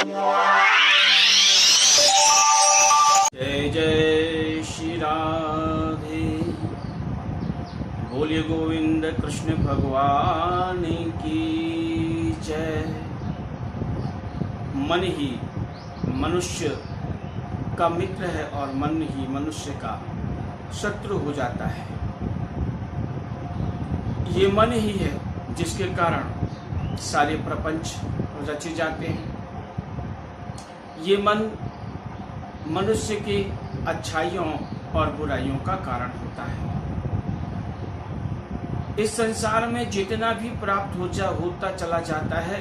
जय जय श्री राधे। बोलिए गोविंद कृष्ण भगवान की जय। मन ही मनुष्य का मित्र है और मन ही मनुष्य का शत्रु हो जाता है। ये मन ही है जिसके कारण सारे प्रपंच रचे जाते हैं। ये मन मनुष्य की अच्छाइयों और बुराइयों का कारण होता है। इस संसार में जितना भी प्राप्त होता चला जाता है,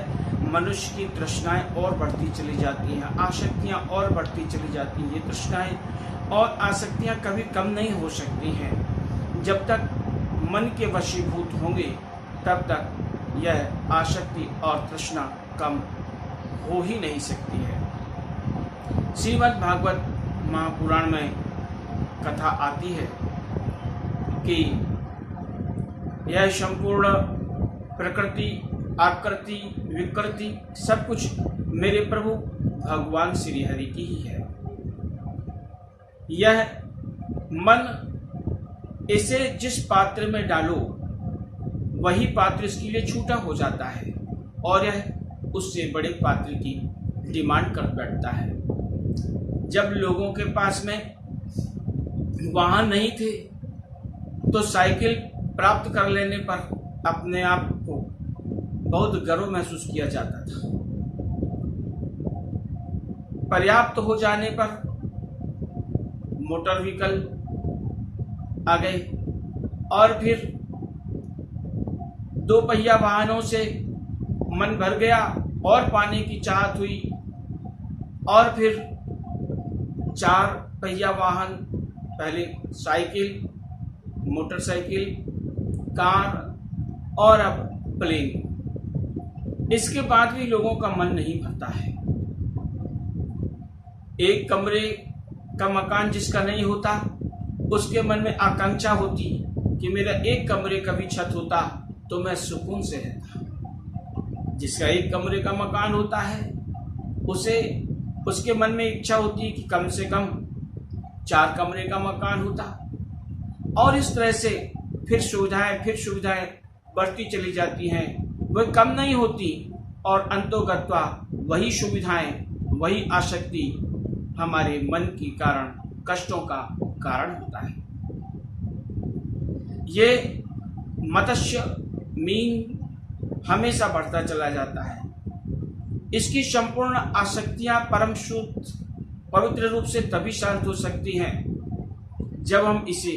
मनुष्य की तृष्णाएं और बढ़ती चली जाती हैं, आसक्तियां और बढ़ती चली जाती हैं। ये तृष्णाएं और आसक्तियां कभी कम नहीं हो सकती हैं। जब तक मन के वशीभूत होंगे तब तक यह आसक्ति और तृष्णा कम हो ही नहीं सकती है। श्रीमद् भागवत महापुराण में कथा आती है कि यह संपूर्ण प्रकृति, आकृति, विकृति सब कुछ मेरे प्रभु भगवान श्री हरि की ही है। यह मन, इसे जिस पात्र में डालो वही पात्र इसके लिए छूटा हो जाता है और यह उससे बड़े पात्र की डिमांड कर बैठता है। जब लोगों के पास में वाहन नहीं थे तो साइकिल प्राप्त कर लेने पर अपने आप को बहुत गर्व महसूस किया जाता था। पर्याप्त हो जाने पर मोटर व्हीकल आ गए और फिर दो पहिया वाहनों से मन भर गया और पाने की चाहत हुई और फिर चार पहिया वाहन, पहले साइकिल, मोटरसाइकिल, कार और अब प्लेन। इसके बाद भी लोगों का मन नहीं भरता है। एक कमरे का मकान जिसका नहीं होता उसके मन में आकांक्षा होती कि मेरा एक कमरे का भी छत होता तो मैं सुकून से रहता। जिसका एक कमरे का मकान होता है उसके मन में इच्छा होती कि कम से कम 4 कमरे का मकान होता। और इस तरह से फिर सुविधाएं बढ़ती चली जाती हैं, वह कम नहीं होती और अंतोगत्वा वही सुविधाएं, वही आसक्ति हमारे मन के कारण कष्टों का कारण होता है। ये मत्स्य, मीन हमेशा बढ़ता चला जाता है। इसकी संपूर्ण आसक्तियां परम शुद्ध पवित्र रूप से तभी शांत हो सकती हैं जब हम इसे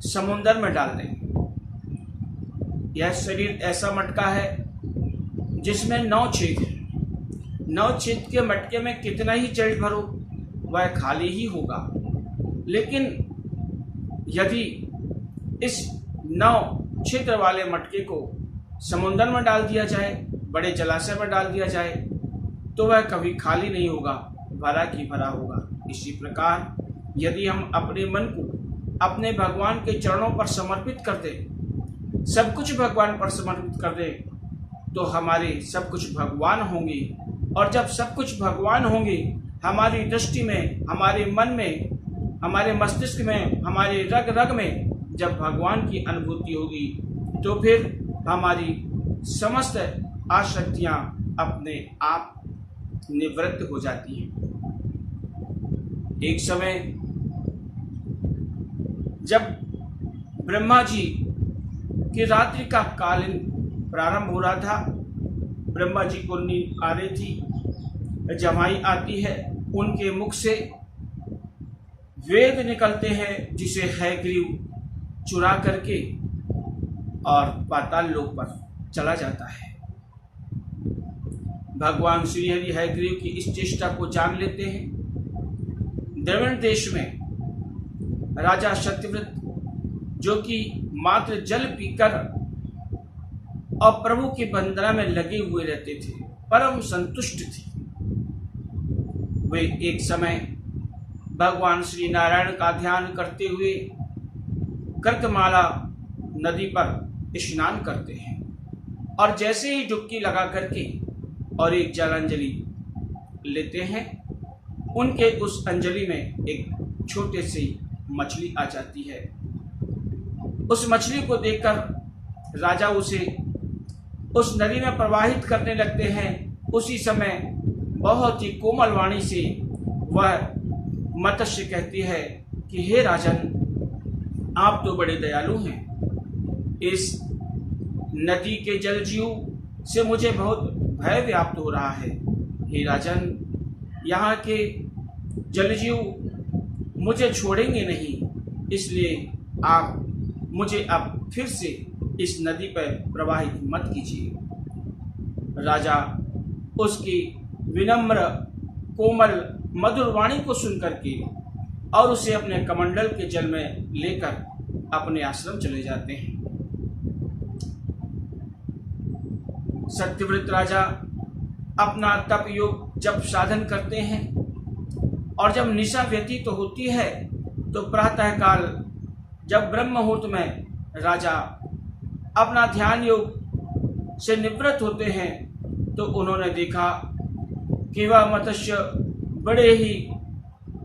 समुद्र में डाल दें। यह शरीर ऐसा मटका है जिसमें 9 छेद हैं। 9 छेद के मटके में कितना ही जल भरो वह खाली ही होगा। लेकिन यदि इस 9 छिद्र वाले मटके को समुद्र में डाल दिया जाए, बड़े जलाशय में डाल दिया जाए, तो वह कभी खाली नहीं होगा, भरा की भरा होगा। इसी प्रकार यदि हम अपने मन को अपने भगवान के चरणों पर समर्पित कर दें, सब कुछ भगवान पर समर्पित कर दें, तो हमारे सब कुछ भगवान होंगे। और जब सब कुछ भगवान होंगे, हमारी दृष्टि में, हमारे मन में, हमारे मस्तिष्क में, हमारे रग रग में जब भगवान की अनुभूति होगी तो फिर हमारी समस्त आसक्तियां अपने आप निवृत्त हो जाती हैं। एक समय जब ब्रह्मा जी की रात्रि का कालीन प्रारंभ हो रहा था, ब्रह्मा जी को नींद आ रही थी, जमाई आती है, उनके मुख से वेद निकलते हैं जिसे हयग्रीव चुरा करके और पाताल लोक पर चला जाता है। भगवान श्री हरि हयग्रीव की इस चेष्टा को जान लेते हैं। द्रविड़ देश में राजा सत्यव्रत, जो कि मात्र जल पीकर और प्रभु की वंदना में लगे हुए रहते थे, परम संतुष्ट थे, वे एक समय भगवान श्री नारायण का ध्यान करते हुए कर्कमाला नदी पर स्नान करते हैं और जैसे ही डुबकी लगा करके और एक जलांजलि लेते हैं, उनके उस अंजलि में एक छोटे सी मछली आ जाती है। उस मछली को देखकर राजा उसे उस नदी में प्रवाहित करने लगते हैं। उसी समय बहुत ही कोमल वाणी से वह मत्स्य कहती है कि हे राजन, आप तो बड़े दयालु हैं। इस नदी के जलजीव से मुझे बहुत भय व्याप्त हो रहा है। हे राजन, यहाँ के जलजीव मुझे छोड़ेंगे नहीं, इसलिए आप मुझे अब फिर से इस नदी पर प्रवाहित मत कीजिए। राजा उसकी विनम्र कोमल मधुर वाणी को सुनकर के और उसे अपने कमंडल के जल में लेकर अपने आश्रम चले जाते हैं। सत्यव्रत राजा अपना तप योग जब साधन करते हैं और जब निशा व्यतीत तो होती है तो प्रातःकाल जब ब्रह्म मुहूर्त में राजा अपना ध्यान योग से निवृत्त होते हैं तो उन्होंने देखा कि वह मत्स्य बड़े ही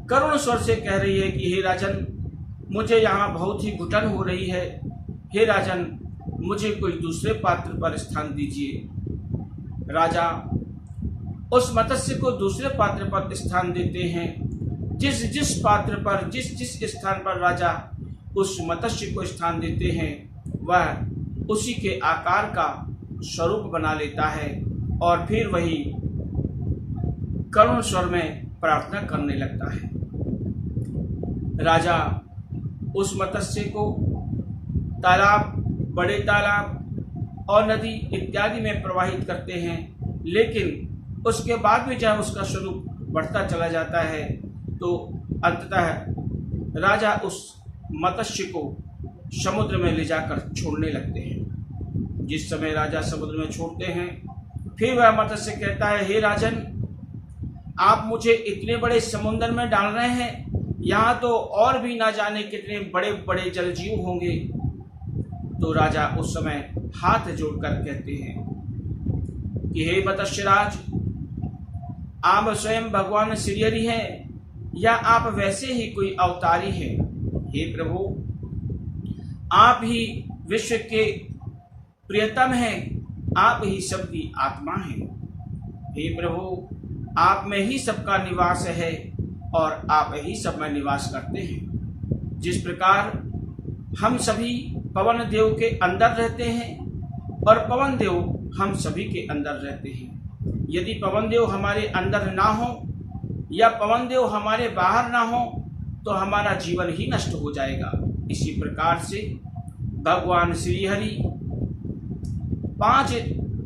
करुण स्वर से कह रही है कि हे राजन, मुझे यहाँ बहुत ही घुटन हो रही है। हे राजन, मुझे कोई दूसरे पात्र पर स्थान दीजिए। राजा उस मत्स्य को दूसरे पात्र पर स्थान देते हैं। जिस जिस पात्र पर जिस जिस स्थान पर राजा उस मत्स्य को स्थान देते हैं वह उसी के आकार का स्वरूप बना लेता है और फिर वही करुण स्वर में प्रार्थना करने लगता है। राजा उस मत्स्य को तालाब, बड़े तालाब और नदी इत्यादि में प्रवाहित करते हैं, लेकिन उसके बाद भी जब उसका स्वरूप बढ़ता चला जाता है तो अंततः राजा उस मत्स्य को समुद्र में ले जाकर छोड़ने लगते हैं। जिस समय राजा समुद्र में छोड़ते हैं फिर वह मत्स्य कहता है, हे राजन, आप मुझे इतने बड़े समुद्र में डाल रहे हैं, यहाँ तो और भी ना जाने कितने बड़े बड़े जलजीव होंगे। तो राजा उस समय हाथ जोड़कर कहते हैं कि हे मत्स्यराज, आप स्वयं भगवान श्रीहरि हैं या आप वैसे ही कोई अवतारी हैं? हे प्रभु, आप ही विश्व के प्रियतम हैं, आप ही सबकी आत्मा हैं। हे प्रभु, आप में ही सबका निवास है और आप ही सब में निवास करते हैं। जिस प्रकार हम सभी पवन देव के अंदर रहते हैं और पवन देव हम सभी के अंदर रहते हैं। यदि पवन देव हमारे अंदर ना हो या पवन देव हमारे बाहर ना हो तो हमारा जीवन ही नष्ट हो जाएगा। इसी प्रकार से भगवान श्री हरि 5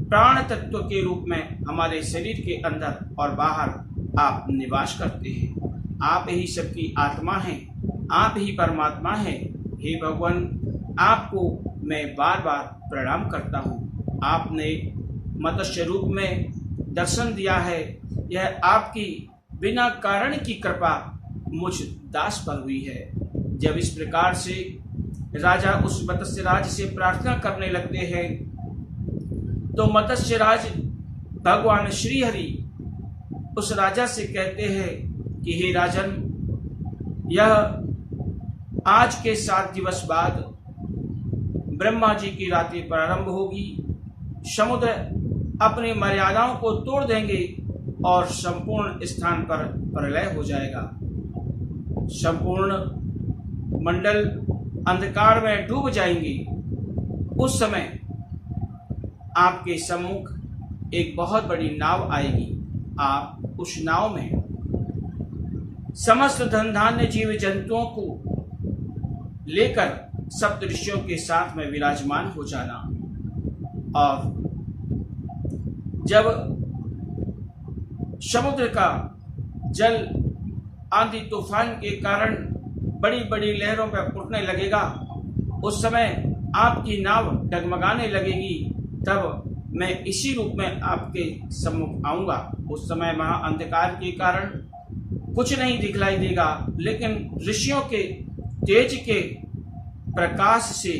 प्राण तत्व के रूप में हमारे शरीर के अंदर और बाहर आप निवास करते हैं। आप ही सबकी आत्मा हैं, आप ही परमात्मा हैं। हे भगवान, आपको मैं बार बार प्रणाम करता हूँ। आपने मत्स्य रूप में दर्शन दिया है, यह आपकी बिना कारण की कृपा मुझ दास पर हुई है। जब इस प्रकार से राजा उस मत्स्यराज से प्रार्थना करने लगते हैं तो मत्स्यराज भगवान श्री हरि उस राजा से कहते हैं कि हे राजन, यह आज के 7 दिवस बाद ब्रह्मा जी की रात्रि प्रारंभ होगी। समुद्र अपनी मर्यादाओं को तोड़ देंगे और संपूर्ण स्थान पर प्रलय हो जाएगा। संपूर्ण मंडल अंधकार में डूब जाएंगे। उस समय आपके सम्मुख एक बहुत बड़ी नाव आएगी। आप उस नाव में समस्त धन धान्य जीव जंतुओं को लेकर सप्तऋषियों के साथ में विराजमान हो जाना। और जब समुद्र का जल आंधी तूफान के कारण बड़ी बड़ी लहरों पर उठने लगेगा, उस समय आपकी नाव डगमगाने लगेगी। तब मैं इसी रूप में आपके सम्मुख आऊंगा। उस समय महाअंधकार के कारण कुछ नहीं दिखलाई देगा, लेकिन ऋषियों के तेज के प्रकाश से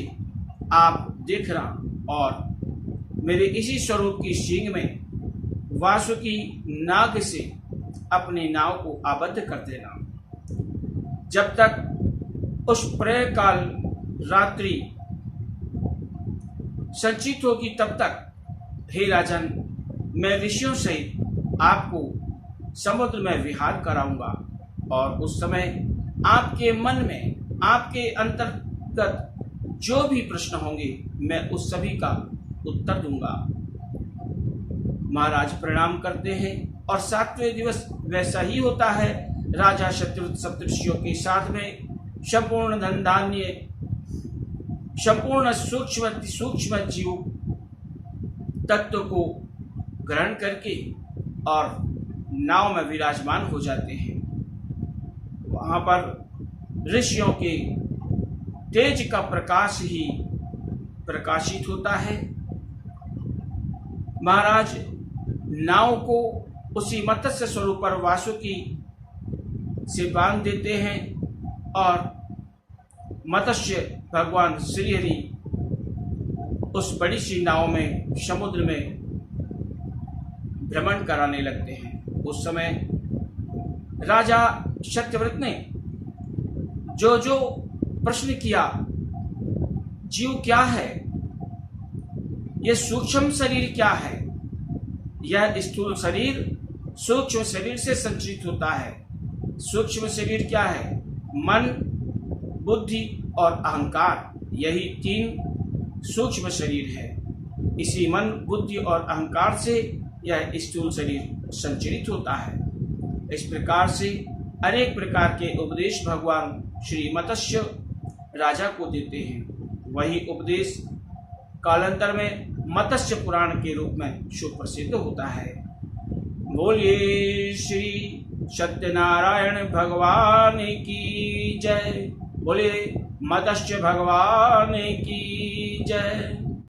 आप देखना और मेरे इसी स्वरूप की सींग में वासुकी नाग से अपनी नाव को आबद्ध कर देना। जब तक उस प्रलय काल रात्रि संचित होगी तब तक हे राजन, मैं ऋषियों सहित आपको समुद्र में विहार कराऊंगा और उस समय आपके मन में, आपके अंतर्गत जो भी प्रश्न होंगे मैं उस सभी का उत्तर दूंगा। महाराज प्रणाम करते हैं और 7वें दिवस वैसा ही होता है। राजा शत्रुघ्न सप्तऋषियों के साथ में संपूर्ण धन धान्य, संपूर्ण सूक्ष्म जीव तत्व को ग्रहण करके और नाव में विराजमान हो जाते हैं। वहां पर ऋषियों के तेज का प्रकाश ही प्रकाशित होता है। महाराज नाव को उसी मत्स्य स्वरूप पर वासुकी से बांध देते हैं और मत्स्य भगवान श्रीहरि उस बड़ी सी नाव में समुद्र में भ्रमण कराने लगते हैं। उस समय राजा सत्यव्रत ने जो जो प्रश्न किया, जीव क्या है, यह सूक्ष्म शरीर क्या है, यह स्थूल शरीर सूक्ष्म शरीर से संचित होता है। सूक्ष्म शरीर क्या है? मन, बुद्धि और अहंकार, यही 3 सूक्ष्म शरीर है। इसी मन, बुद्धि और अहंकार से यह स्थूल शरीर संचरित होता है। इस प्रकार से अनेक प्रकार के उपदेश भगवान श्री मत्स्य राजा को देते हैं। वही उपदेश कालांतर में मत्स्य पुराण के रूप में सुप्रसिद्ध होता है। बोलिए श्री सत्यनारायण भगवान की जय। बोलिए मत्स्य भगवान की जय।